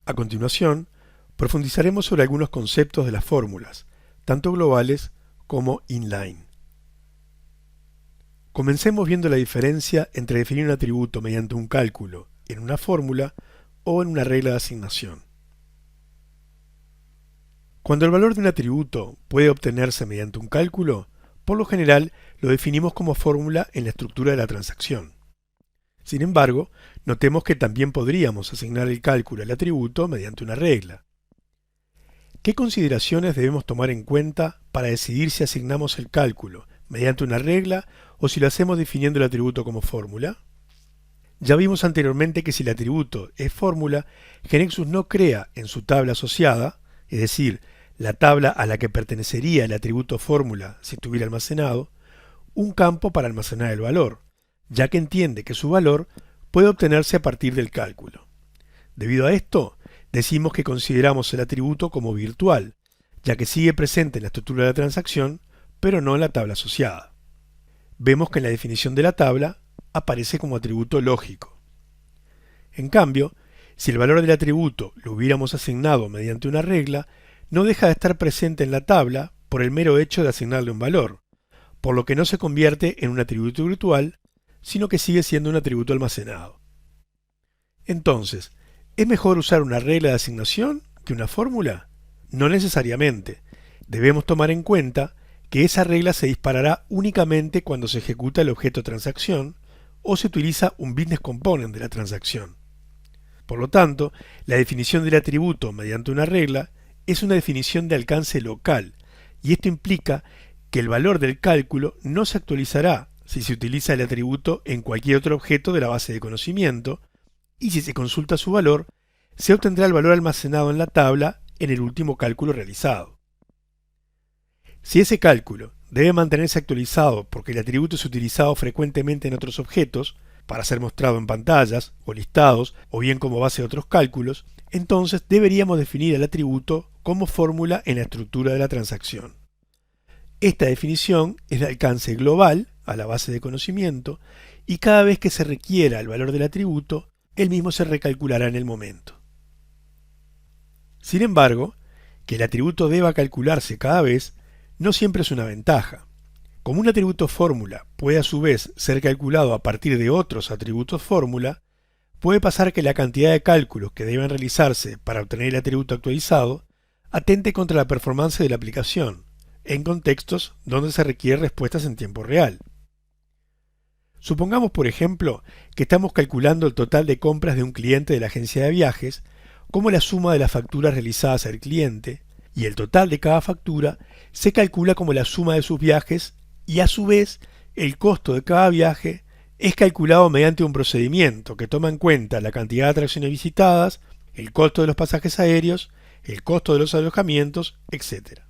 A continuación, profundizaremos sobre algunos conceptos de las fórmulas, tanto globales como inline. Comencemos viendo la diferencia entre definir un atributo mediante un cálculo en una fórmula o en una regla de asignación. Cuando el valor de un atributo puede obtenerse mediante un cálculo, por lo general lo definimos como fórmula en la estructura de la transacción. Sin embargo, notemos que también podríamos asignar el cálculo al atributo mediante una regla. ¿Qué consideraciones debemos tomar en cuenta para decidir si asignamos el cálculo mediante una regla o si lo hacemos definiendo el atributo como fórmula? Ya vimos anteriormente que si el atributo es fórmula, GeneXus no crea en su tabla asociada, es decir, la tabla a la que pertenecería el atributo fórmula si estuviera almacenado, un campo para almacenar el valor, ya que entiende que su valor puede obtenerse a partir del cálculo. Debido a esto, decimos que consideramos el atributo como virtual, ya que sigue presente en la estructura de la transacción, pero no en la tabla asociada. Vemos que en la definición de la tabla aparece como atributo lógico. En cambio, si el valor del atributo lo hubiéramos asignado mediante una regla, no deja de estar presente en la tabla por el mero hecho de asignarle un valor, por lo que no se convierte en un atributo virtual, sino que sigue siendo un atributo almacenado. Entonces, ¿es mejor usar una regla de asignación que una fórmula? No necesariamente. Debemos tomar en cuenta que esa regla se disparará únicamente cuando se ejecuta el objeto transacción o se utiliza un business component de la transacción. Por lo tanto, la definición del atributo mediante una regla es una definición de alcance local, y esto implica que el valor del cálculo no se actualizará si se utiliza el atributo en cualquier otro objeto de la base de conocimiento, y si se consulta su valor, se obtendrá el valor almacenado en la tabla en el último cálculo realizado. Si ese cálculo debe mantenerse actualizado porque el atributo es utilizado frecuentemente en otros objetos, para ser mostrado en pantallas o listados o bien como base de otros cálculos, entonces deberíamos definir el atributo como fórmula en la estructura de la transacción. Esta definición es de alcance global a la base de conocimiento y cada vez que se requiera el valor del atributo, el mismo se recalculará en el momento. Sin embargo, que el atributo deba calcularse cada vez no siempre es una ventaja. Como un atributo fórmula puede a su vez ser calculado a partir de otros atributos fórmula, puede pasar que la cantidad de cálculos que deben realizarse para obtener el atributo actualizado atente contra la performance de la aplicación, en contextos donde se requieren respuestas en tiempo real. Supongamos, por ejemplo, que estamos calculando el total de compras de un cliente de la agencia de viajes como la suma de las facturas realizadas al cliente, y el total de cada factura se calcula como la suma de sus viajes y a su vez el costo de cada viaje es calculado mediante un procedimiento que toma en cuenta la cantidad de atracciones visitadas, el costo de los pasajes aéreos, el costo de los alojamientos, etc.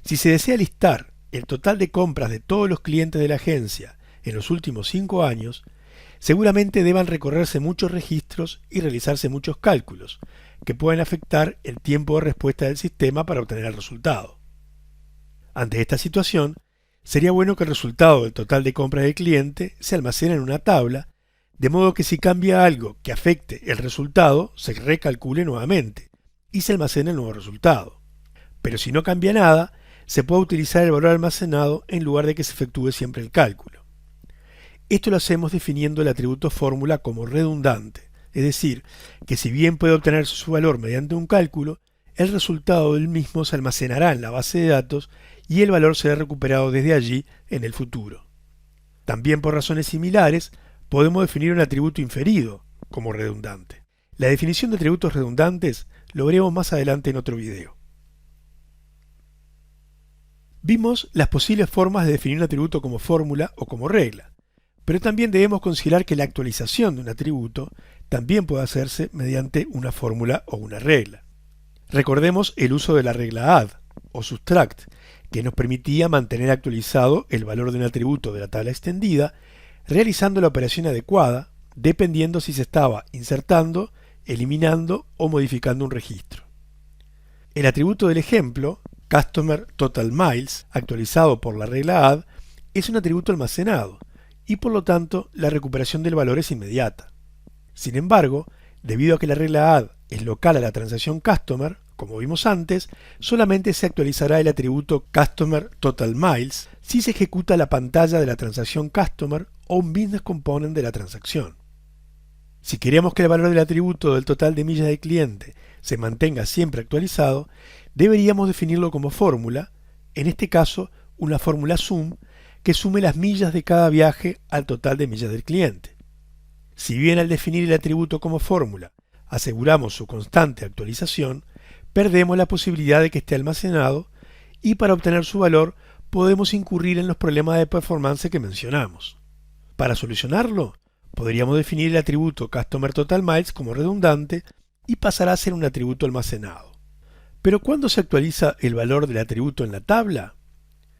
Si se desea listar el total de compras de todos los clientes de la agencia en los últimos 5 años, seguramente deban recorrerse muchos registros y realizarse muchos cálculos, que pueden afectar el tiempo de respuesta del sistema para obtener el resultado. Ante esta situación, sería bueno que el resultado del total de compras del cliente se almacene en una tabla, de modo que si cambia algo que afecte el resultado, se recalcule nuevamente y se almacene el nuevo resultado. Pero si no cambia nada, se puede utilizar el valor almacenado en lugar de que se efectúe siempre el cálculo. Esto lo hacemos definiendo el atributo fórmula como redundante, es decir, que si bien puede obtenerse su valor mediante un cálculo, el resultado del mismo se almacenará en la base de datos y el valor será recuperado desde allí en el futuro. También por razones similares, podemos definir un atributo inferido como redundante. La definición de atributos redundantes lo veremos más adelante en otro video. Vimos las posibles formas de definir un atributo como fórmula o como regla, pero también debemos considerar que la actualización de un atributo también puede hacerse mediante una fórmula o una regla. Recordemos el uso de la regla add o subtract, que nos permitía mantener actualizado el valor de un atributo de la tabla extendida, realizando la operación adecuada, dependiendo si se estaba insertando, eliminando o modificando un registro. El atributo del ejemplo, Customer Total Miles, actualizado por la regla add, es un atributo almacenado, y por lo tanto la recuperación del valor es inmediata. Sin embargo, debido a que la regla add es local a la transacción Customer, como vimos antes, solamente se actualizará el atributo Customer Total Miles si se ejecuta la pantalla de la transacción Customer o un business component de la transacción. Si queremos que el valor del atributo del total de millas del cliente se mantenga siempre actualizado, deberíamos definirlo como fórmula, en este caso una fórmula sum, que sume las millas de cada viaje al total de millas del cliente. Si bien al definir el atributo como fórmula aseguramos su constante actualización, perdemos la posibilidad de que esté almacenado y para obtener su valor podemos incurrir en los problemas de performance que mencionamos. Para solucionarlo, podríamos definir el atributo Customer Total Miles como redundante y pasará a ser un atributo almacenado. Pero ¿cuándo se actualiza el valor del atributo en la tabla?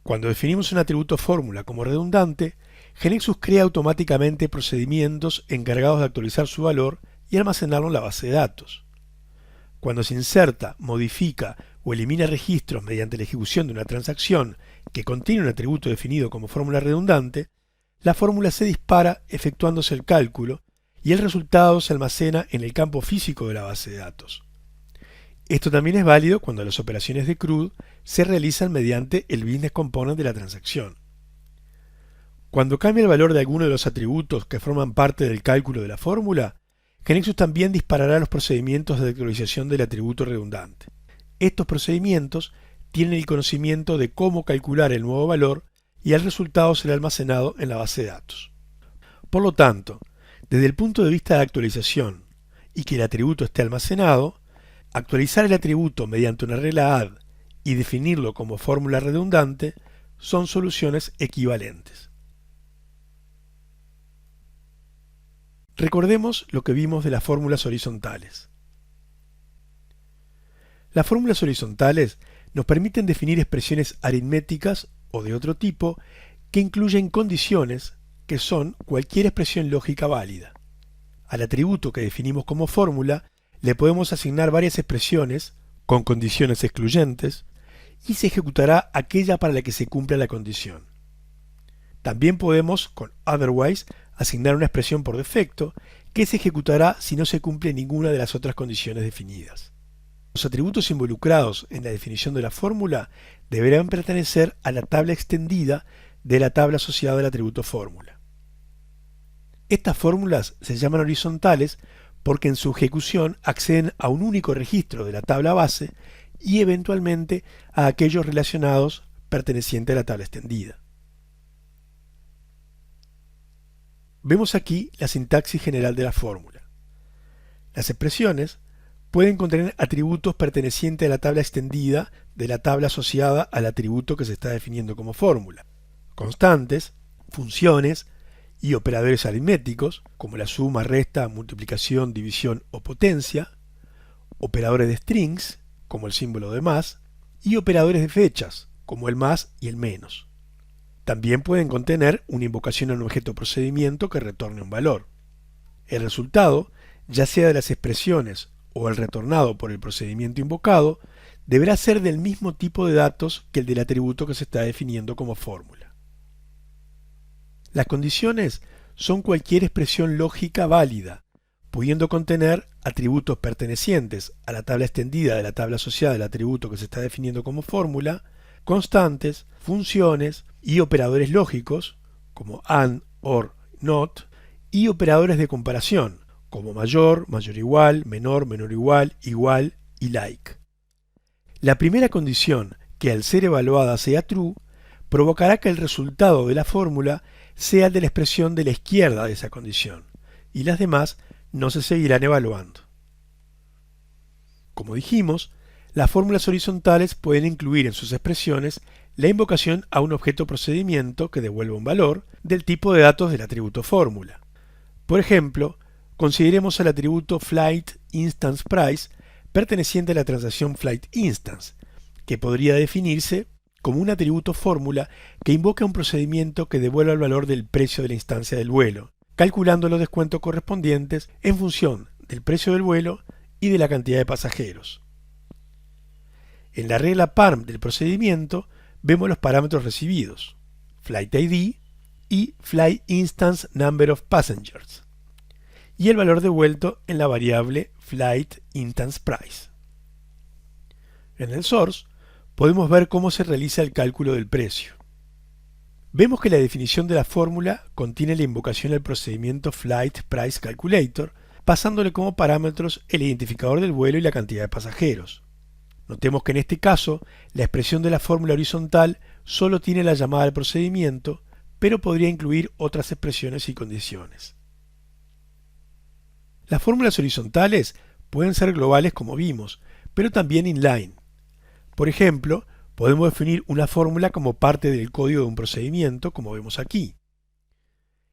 Cuando definimos un atributo fórmula como redundante, GeneXus crea automáticamente procedimientos encargados de actualizar su valor y almacenarlo en la base de datos. Cuando se inserta, modifica o elimina registros mediante la ejecución de una transacción que contiene un atributo definido como fórmula redundante, la fórmula se dispara efectuándose el cálculo y el resultado se almacena en el campo físico de la base de datos. Esto también es válido cuando las operaciones de CRUD se realizan mediante el business component de la transacción. Cuando cambia el valor de alguno de los atributos que forman parte del cálculo de la fórmula, GeneXus también disparará los procedimientos de actualización del atributo redundante. Estos procedimientos tienen el conocimiento de cómo calcular el nuevo valor y el resultado será almacenado en la base de datos. Por lo tanto, desde el punto de vista de actualización y que el atributo esté almacenado, actualizar el atributo mediante una regla add y definirlo como fórmula redundante son soluciones equivalentes. Recordemos lo que vimos de las fórmulas horizontales. Las fórmulas horizontales nos permiten definir expresiones aritméticas o de otro tipo que incluyen condiciones que son cualquier expresión lógica válida. Al atributo que definimos como fórmula le podemos asignar varias expresiones con condiciones excluyentes y se ejecutará aquella para la que se cumpla la condición. También podemos, con otherwise, asignar una expresión por defecto que se ejecutará si no se cumple ninguna de las otras condiciones definidas. Los atributos involucrados en la definición de la fórmula deberán pertenecer a la tabla extendida de la tabla asociada al atributo fórmula. Estas fórmulas se llaman horizontales porque en su ejecución acceden a un único registro de la tabla base y eventualmente a aquellos relacionados pertenecientes a la tabla extendida. Vemos aquí la sintaxis general de la fórmula. Las expresiones pueden contener atributos pertenecientes a la tabla extendida de la tabla asociada al atributo que se está definiendo como fórmula. Constantes, funciones y operadores aritméticos, como la suma, resta, multiplicación, división o potencia, operadores de strings, como el símbolo de más, y operadores de fechas, como el más y el menos. También pueden contener una invocación a un objeto procedimiento que retorne un valor. El resultado, ya sea de las expresiones o el retornado por el procedimiento invocado, deberá ser del mismo tipo de datos que el del atributo que se está definiendo como fórmula. Las condiciones son cualquier expresión lógica válida, pudiendo contener atributos pertenecientes a la tabla extendida de la tabla asociada al atributo que se está definiendo como fórmula, constantes, funciones y operadores lógicos, como AND, OR, NOT, y operadores de comparación, como mayor, mayor igual, menor, menor igual y like. La primera condición, que al ser evaluada sea true, provocará que el resultado de la fórmula sea el de la expresión de la izquierda de esa condición, y las demás no se seguirán evaluando. Como dijimos, las fórmulas horizontales pueden incluir en sus expresiones la invocación a un objeto procedimiento que devuelva un valor del tipo de datos del atributo fórmula. Por ejemplo, consideremos al atributo Flight Instance Price perteneciente a la transacción Flight Instance, que podría definirse como un atributo fórmula que invoca un procedimiento que devuelva el valor del precio de la instancia del vuelo, calculando los descuentos correspondientes en función del precio del vuelo y de la cantidad de pasajeros. En la regla parm del procedimiento vemos los parámetros recibidos, Flight ID y Flight Instance Number of Passengers, y el valor devuelto en la variable Flight Instance Price. En el source podemos ver cómo se realiza el cálculo del precio. Vemos que la definición de la fórmula contiene la invocación al procedimiento Flight Price Calculator, pasándole como parámetros el identificador del vuelo y la cantidad de pasajeros. Notemos que en este caso la expresión de la fórmula horizontal solo tiene la llamada al procedimiento, pero podría incluir otras expresiones y condiciones. Las fórmulas horizontales pueden ser globales como vimos, pero también inline. Por ejemplo, podemos definir una fórmula como parte del código de un procedimiento, como vemos aquí.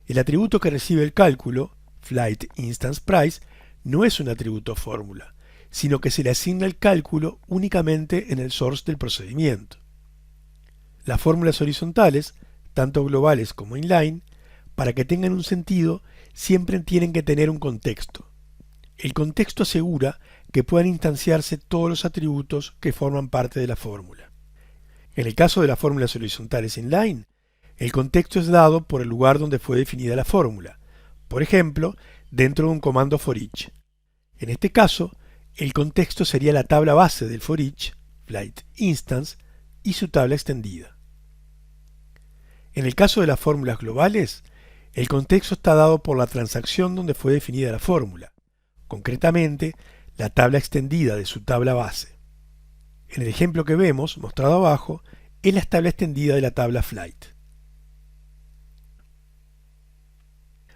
El atributo que recibe el cálculo, Flight Instance Price, no es un atributo fórmula, sino que se le asigna el cálculo únicamente en el source del procedimiento. Las fórmulas horizontales, tanto globales como inline, para que tengan un sentido, siempre tienen que tener un contexto. El contexto asegura que puedan instanciarse todos los atributos que forman parte de la fórmula. En el caso de las fórmulas horizontales inline, el contexto es dado por el lugar donde fue definida la fórmula, por ejemplo, dentro de un comando for each. En este caso, el contexto sería la tabla base del for each, Flight Instance, y su tabla extendida. En el caso de las fórmulas globales, el contexto está dado por la transacción donde fue definida la fórmula, concretamente la tabla extendida de su tabla base. En el ejemplo que vemos, mostrado abajo, es la tabla extendida de la tabla Flight.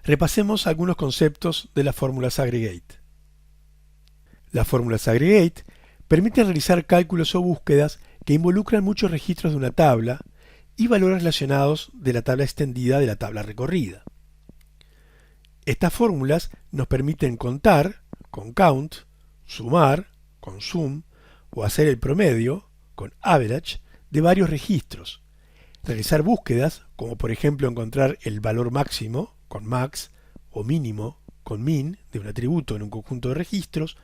Repasemos algunos conceptos de las fórmulas aggregate. Las fórmulas aggregate permiten realizar cálculos o búsquedas que involucran muchos registros de una tabla y valores relacionados de la tabla extendida de la tabla recorrida. Estas fórmulas nos permiten contar, con count, sumar, con sum, o hacer el promedio, con average, de varios registros, realizar búsquedas, como por ejemplo encontrar el valor máximo, con max, o mínimo, con min, de un atributo en un conjunto de registros,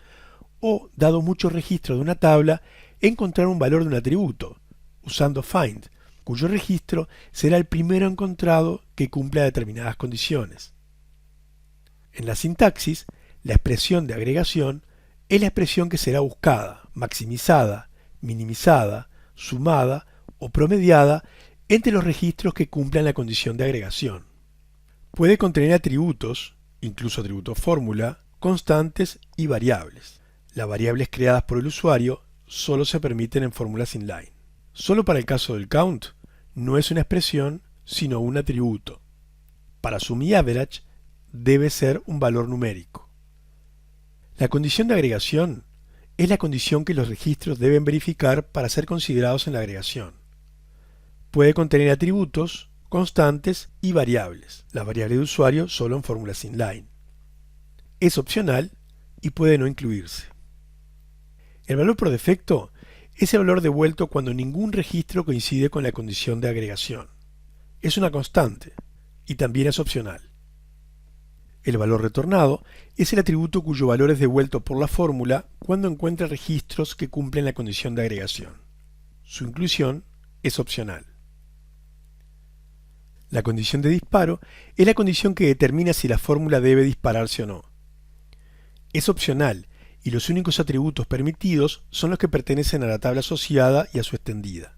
o, dado muchos registros de una tabla, encontrar un valor de un atributo, usando find, cuyo registro será el primero encontrado que cumpla determinadas condiciones. En la sintaxis, la expresión de agregación es la expresión que será buscada, maximizada, minimizada, sumada o promediada entre los registros que cumplan la condición de agregación. Puede contener atributos, incluso atributos fórmula, constantes y variables. Las variables creadas por el usuario solo se permiten en fórmulas inline. Solo para el caso del count, no es una expresión, sino un atributo. Para sum y average, debe ser un valor numérico. La condición de agregación es la condición que los registros deben verificar para ser considerados en la agregación. Puede contener atributos, constantes y variables. Las variables de usuario solo en fórmulas inline. Es opcional y puede no incluirse. El valor por defecto es el valor devuelto cuando ningún registro coincide con la condición de agregación. Es una constante y también es opcional. El valor retornado es el atributo cuyo valor es devuelto por la fórmula cuando encuentra registros que cumplen la condición de agregación. Su inclusión es opcional. La condición de disparo es la condición que determina si la fórmula debe dispararse o no. Es opcional y los únicos atributos permitidos son los que pertenecen a la tabla asociada y a su extendida.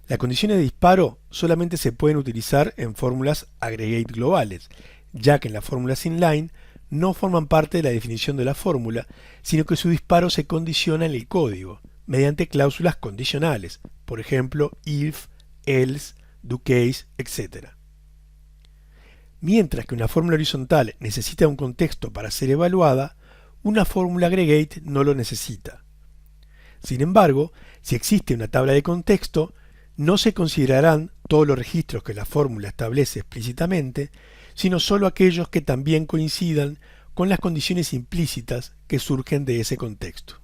Las condiciones de disparo solamente se pueden utilizar en fórmulas aggregate globales, ya que en las fórmulas inline no forman parte de la definición de la fórmula, sino que su disparo se condiciona en el código, mediante cláusulas condicionales, por ejemplo, if, else, do case, etc. Mientras que una fórmula horizontal necesita un contexto para ser evaluada, una fórmula aggregate no lo necesita. Sin embargo, si existe una tabla de contexto, no se considerarán todos los registros que la fórmula establece explícitamente, sino solo aquellos que también coincidan con las condiciones implícitas que surgen de ese contexto.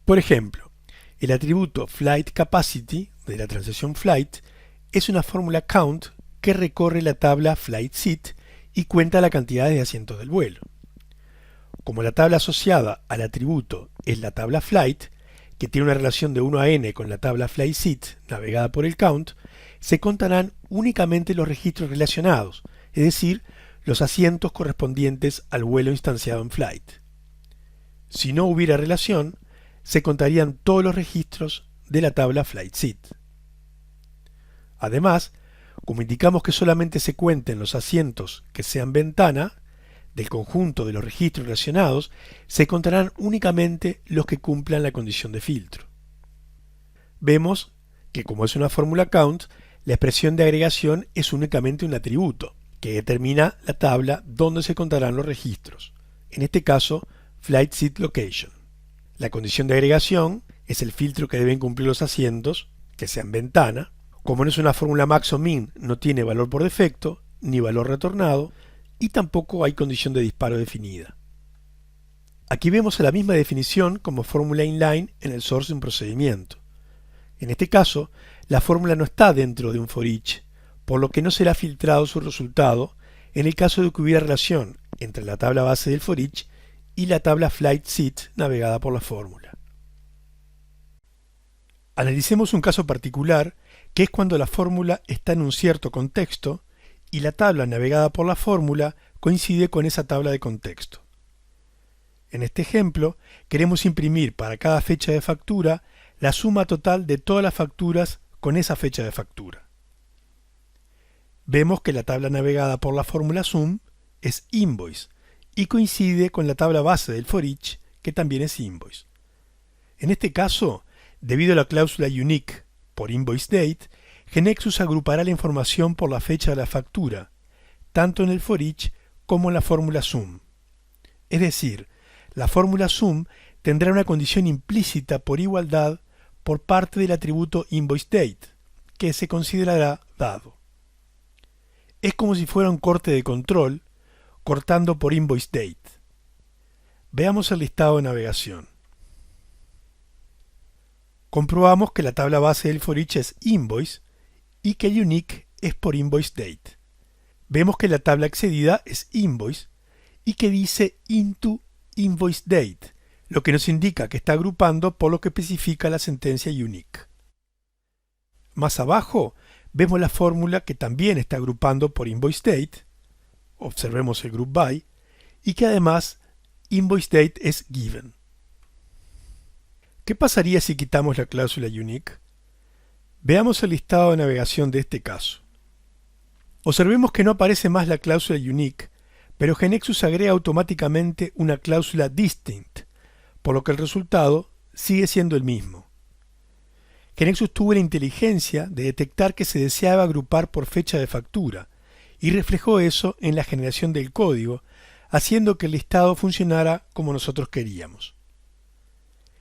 Por ejemplo, el atributo Flight Capacity de la transacción Flight es una fórmula count que recorre la tabla Flight Seat y cuenta la cantidad de asientos del vuelo. Como la tabla asociada al atributo es la tabla Flight, que tiene una relación de 1 a n con la tabla Flight Seat navegada por el count, se contarán únicamente los registros relacionados, es decir, los asientos correspondientes al vuelo instanciado en Flight. Si no hubiera relación, se contarían todos los registros de la tabla Flight Seat. Además, como indicamos que solamente se cuenten los asientos que sean ventana, del conjunto de los registros relacionados, se contarán únicamente los que cumplan la condición de filtro. Vemos que como es una fórmula count, la expresión de agregación es únicamente un atributo, que determina la tabla donde se contarán los registros, en este caso, Flight Seat Location. La condición de agregación es el filtro que deben cumplir los asientos, que sean ventana. Como no es una fórmula max o min, no tiene valor por defecto, ni valor retornado, y tampoco hay condición de disparo definida. Aquí vemos la misma definición como fórmula inline en el source de un procedimiento. En este caso, la fórmula no está dentro de un for each, por lo que no será filtrado su resultado en el caso de que hubiera relación entre la tabla base del for each y la tabla Flight Seat navegada por la fórmula. Analicemos un caso particular, que es cuando la fórmula está en un cierto contexto y la tabla navegada por la fórmula coincide con esa tabla de contexto. En este ejemplo, queremos imprimir para cada fecha de factura la suma total de todas las facturas con esa fecha de factura. Vemos que la tabla navegada por la fórmula sum es invoice y coincide con la tabla base del for each, que también es invoice. En este caso, debido a la cláusula unique por invoice date, GeneXus agrupará la información por la fecha de la factura, tanto en el for each como en la fórmula sum. Es decir, la fórmula sum tendrá una condición implícita por igualdad por parte del atributo invoice date, que se considerará dado. Es como si fuera un corte de control, cortando por invoice date. Veamos el listado de navegación. Comprobamos que la tabla base del for each es invoice y que el unique es por invoice date. Vemos que la tabla accedida es invoice y que dice into invoice date, lo que nos indica que está agrupando por lo que especifica la sentencia unique. Más abajo vemos la fórmula que también está agrupando por invoice date, observemos el group by, y que además invoice date es given. ¿Qué pasaría si quitamos la cláusula unique? Veamos el listado de navegación de este caso. Observemos que no aparece más la cláusula unique, pero GeneXus agrega automáticamente una cláusula distinct, por lo que el resultado sigue siendo el mismo. GeneXus tuvo la inteligencia de detectar que se deseaba agrupar por fecha de factura, y reflejó eso en la generación del código, haciendo que el listado funcionara como nosotros queríamos.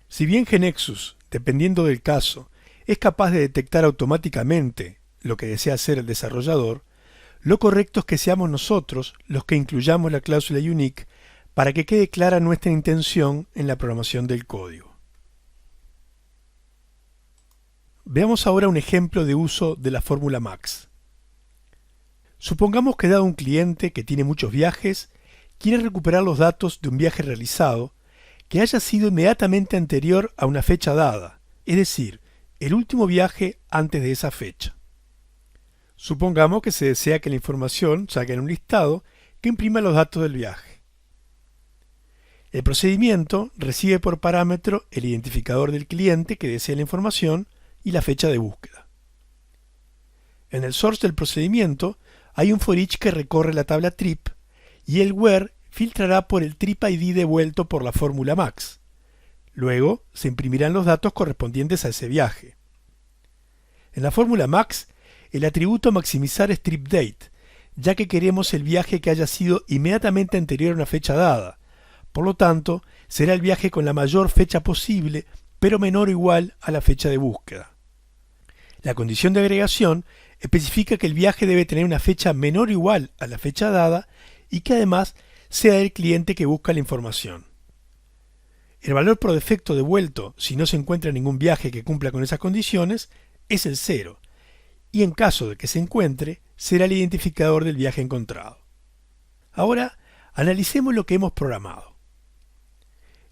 Si bien GeneXus, dependiendo del caso, es capaz de detectar automáticamente lo que desea hacer el desarrollador, lo correcto es que seamos nosotros los que incluyamos la cláusula unique para que quede clara nuestra intención en la programación del código. Veamos ahora un ejemplo de uso de la fórmula max. Supongamos que dado un cliente que tiene muchos viajes, quiere recuperar los datos de un viaje realizado que haya sido inmediatamente anterior a una fecha dada, es decir, el último viaje antes de esa fecha. Supongamos que se desea que la información salga en un listado que imprima los datos del viaje. El procedimiento recibe por parámetro el identificador del cliente que desea la información y la fecha de búsqueda. En el source del procedimiento hay un for each que recorre la tabla trip y el where filtrará por el trip ID devuelto por la fórmula max. Luego se imprimirán los datos correspondientes a ese viaje. En la fórmula max, el atributo a maximizar es trip date, ya que queremos el viaje que haya sido inmediatamente anterior a una fecha dada. Por lo tanto, será el viaje con la mayor fecha posible, pero menor o igual a la fecha de búsqueda. La condición de agregación especifica que el viaje debe tener una fecha menor o igual a la fecha dada y que además sea el cliente que busca la información. El valor por defecto devuelto, si no se encuentra ningún viaje que cumpla con esas condiciones, es el 0, y en caso de que se encuentre, será el identificador del viaje encontrado. Ahora, analicemos lo que hemos programado.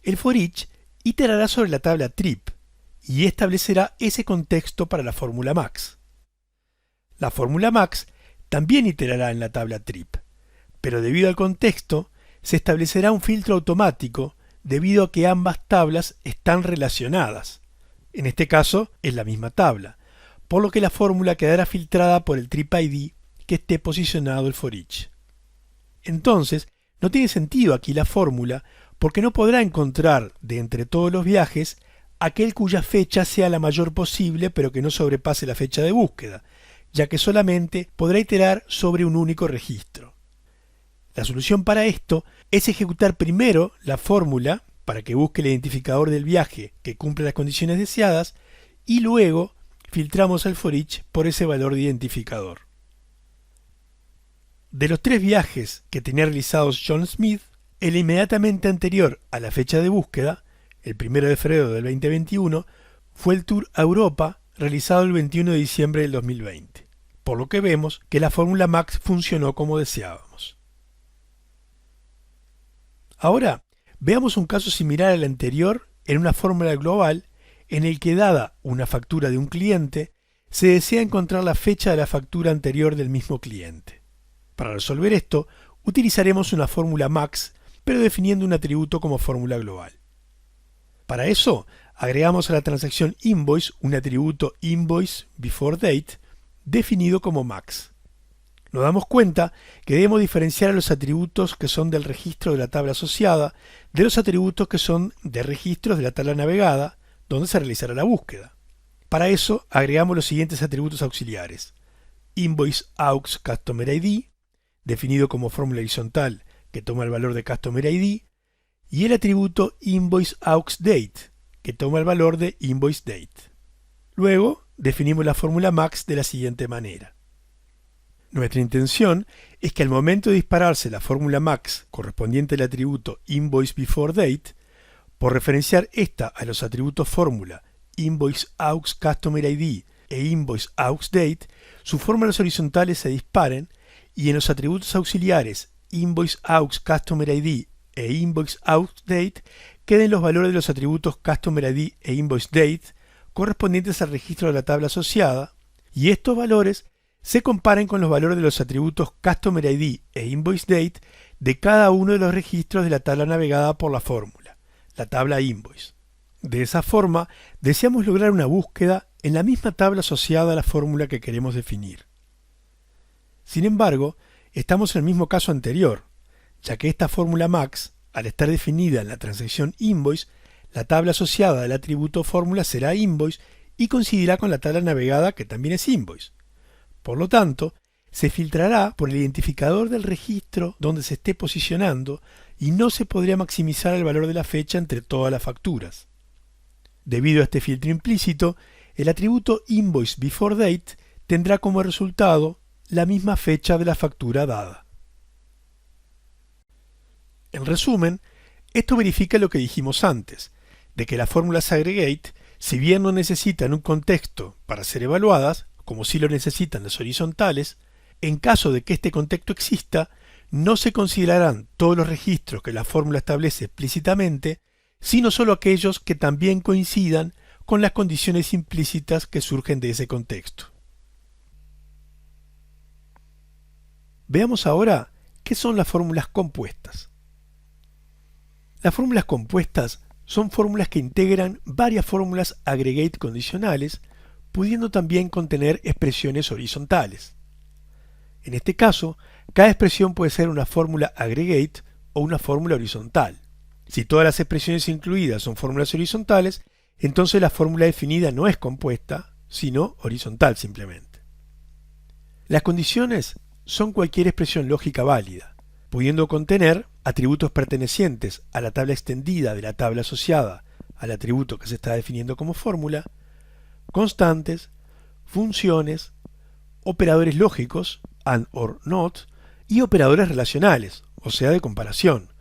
El for each iterará sobre la tabla trip y establecerá ese contexto para la fórmula max. La fórmula max también iterará en la tabla trip, pero debido al contexto, se establecerá un filtro automático debido a que ambas tablas están relacionadas. En este caso, es la misma tabla, por lo que la fórmula quedará filtrada por el trip ID que esté posicionado el for each. Entonces, no tiene sentido aquí la fórmula porque no podrá encontrar de entre todos los viajes aquel cuya fecha sea la mayor posible pero que no sobrepase la fecha de búsqueda, ya que solamente podrá iterar sobre un único registro. La solución para esto es ejecutar primero la fórmula para que busque el identificador del viaje que cumple las condiciones deseadas y luego filtramos al for each por ese valor de identificador. De los 3 viajes que tenía realizados John Smith, el inmediatamente anterior a la fecha de búsqueda, el 1 de febrero del 2021, fue el tour a Europa realizado el 21 de diciembre del 2020, por lo que vemos que la fórmula MAX funcionó como deseábamos. Ahora, veamos un caso similar al anterior en una fórmula global en el que, dada una factura de un cliente, se desea encontrar la fecha de la factura anterior del mismo cliente. Para resolver esto, utilizaremos una fórmula MAX, pero definiendo un atributo como fórmula global. Para eso, agregamos a la transacción invoice un atributo invoiceBeforeDate definido como MAX. Nos damos cuenta que debemos diferenciar a los atributos que son del registro de la tabla asociada de los atributos que son de registros de la tabla navegada, donde se realizará la búsqueda. Para eso, agregamos los siguientes atributos auxiliares: invoiceAuxCustomerID, definido como fórmula horizontal que toma el valor de Customer ID, y el atributo invoiceAuxDate, que toma el valor de invoiceDate. Luego, definimos la fórmula MAX de la siguiente manera. Nuestra intención es que al momento de dispararse la fórmula MAX correspondiente al atributo invoiceBeforeDate, por referenciar esta a los atributos fórmula invoiceAuxCustomerID e invoiceAuxDate, sus fórmulas horizontales se disparen y en los atributos auxiliares invoiceAuxCustomerID e invoiceAuxDate queden los valores de los atributos CustomerID e invoiceDate correspondientes al registro de la tabla asociada, y estos valores se comparen con los valores de los atributos CustomerID e invoiceDate de cada uno de los registros de la tabla navegada por la fórmula, la tabla invoice. De esa forma, deseamos lograr una búsqueda en la misma tabla asociada a la fórmula que queremos definir. Sin embargo, estamos en el mismo caso anterior, ya que esta fórmula MAX, al estar definida en la transacción invoice, la tabla asociada del atributo fórmula será invoice y coincidirá con la tabla navegada que también es invoice. Por lo tanto, se filtrará por el identificador del registro donde se esté posicionando y no se podría maximizar el valor de la fecha entre todas las facturas. Debido a este filtro implícito, el atributo invoiceBeforeDate tendrá como resultado la misma fecha de la factura dada. En resumen, esto verifica lo que dijimos antes, de que las fórmulas aggregate, si bien no necesitan un contexto para ser evaluadas, como sí lo necesitan las horizontales, en caso de que este contexto exista, no se considerarán todos los registros que la fórmula establece explícitamente, sino solo aquellos que también coincidan con las condiciones implícitas que surgen de ese contexto. Veamos ahora qué son las fórmulas compuestas. Las fórmulas compuestas son fórmulas que integran varias fórmulas aggregate condicionales, pudiendo también contener expresiones horizontales. En este caso, cada expresión puede ser una fórmula aggregate o una fórmula horizontal. Si todas las expresiones incluidas son fórmulas horizontales, entonces la fórmula definida no es compuesta, sino horizontal simplemente. Las condiciones son cualquier expresión lógica válida, pudiendo contener atributos pertenecientes a la tabla extendida de la tabla asociada al atributo que se está definiendo como fórmula, constantes, funciones, operadores lógicos, and or not, y operadores relacionales, o sea de comparación,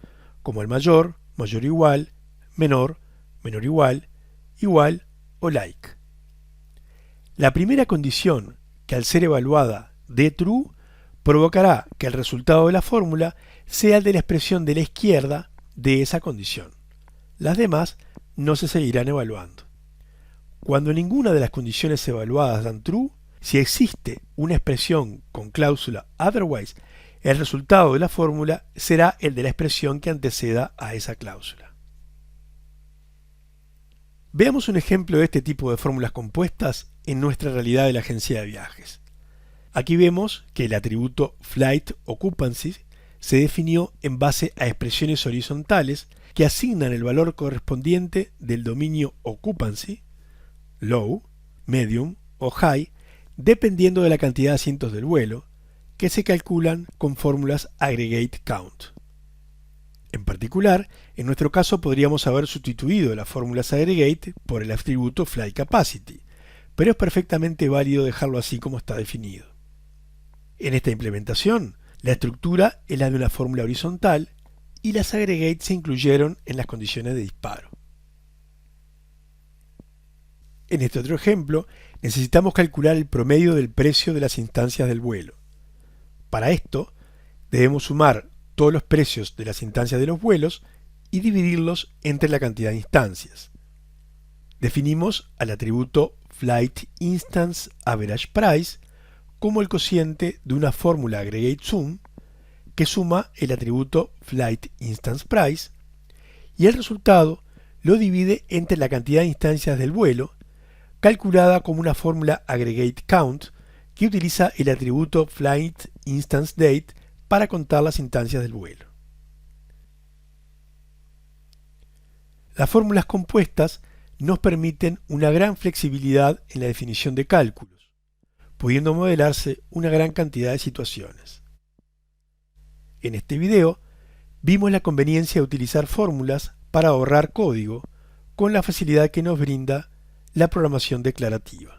como el mayor, mayor o igual, menor, menor o igual, igual o like. La primera condición, que al ser evaluada dé true, provocará que el resultado de la fórmula sea el de la expresión de la izquierda de esa condición. Las demás no se seguirán evaluando. Cuando ninguna de las condiciones evaluadas dan true, si existe una expresión con cláusula otherwise, el resultado de la fórmula será el de la expresión que anteceda a esa cláusula. Veamos un ejemplo de este tipo de fórmulas compuestas en nuestra realidad de la agencia de viajes. Aquí vemos que el atributo Flight Occupancy se definió en base a expresiones horizontales que asignan el valor correspondiente del dominio Occupancy, Low, Medium o High, dependiendo de la cantidad de asientos del vuelo, que se calculan con fórmulas Aggregate Count. En particular, en nuestro caso podríamos haber sustituido las fórmulas Aggregate por el atributo Flight Capacity, pero es perfectamente válido dejarlo así como está definido. En esta implementación, la estructura es la de una fórmula horizontal y las Aggregate se incluyeron en las condiciones de disparo. En este otro ejemplo, necesitamos calcular el promedio del precio de las instancias del vuelo. Para esto, debemos sumar todos los precios de las instancias de los vuelos y dividirlos entre la cantidad de instancias. Definimos al atributo Flight Instance Average Price como el cociente de una fórmula Aggregate Sum que suma el atributo Flight Instance Price y el resultado lo divide entre la cantidad de instancias del vuelo calculada como una fórmula Aggregate Count que utiliza el atributo Flight Instance Date para contar las instancias del vuelo. Las fórmulas compuestas nos permiten una gran flexibilidad en la definición de cálculos, pudiendo modelarse una gran cantidad de situaciones. En este video vimos la conveniencia de utilizar fórmulas para ahorrar código con la facilidad que nos brinda la programación declarativa.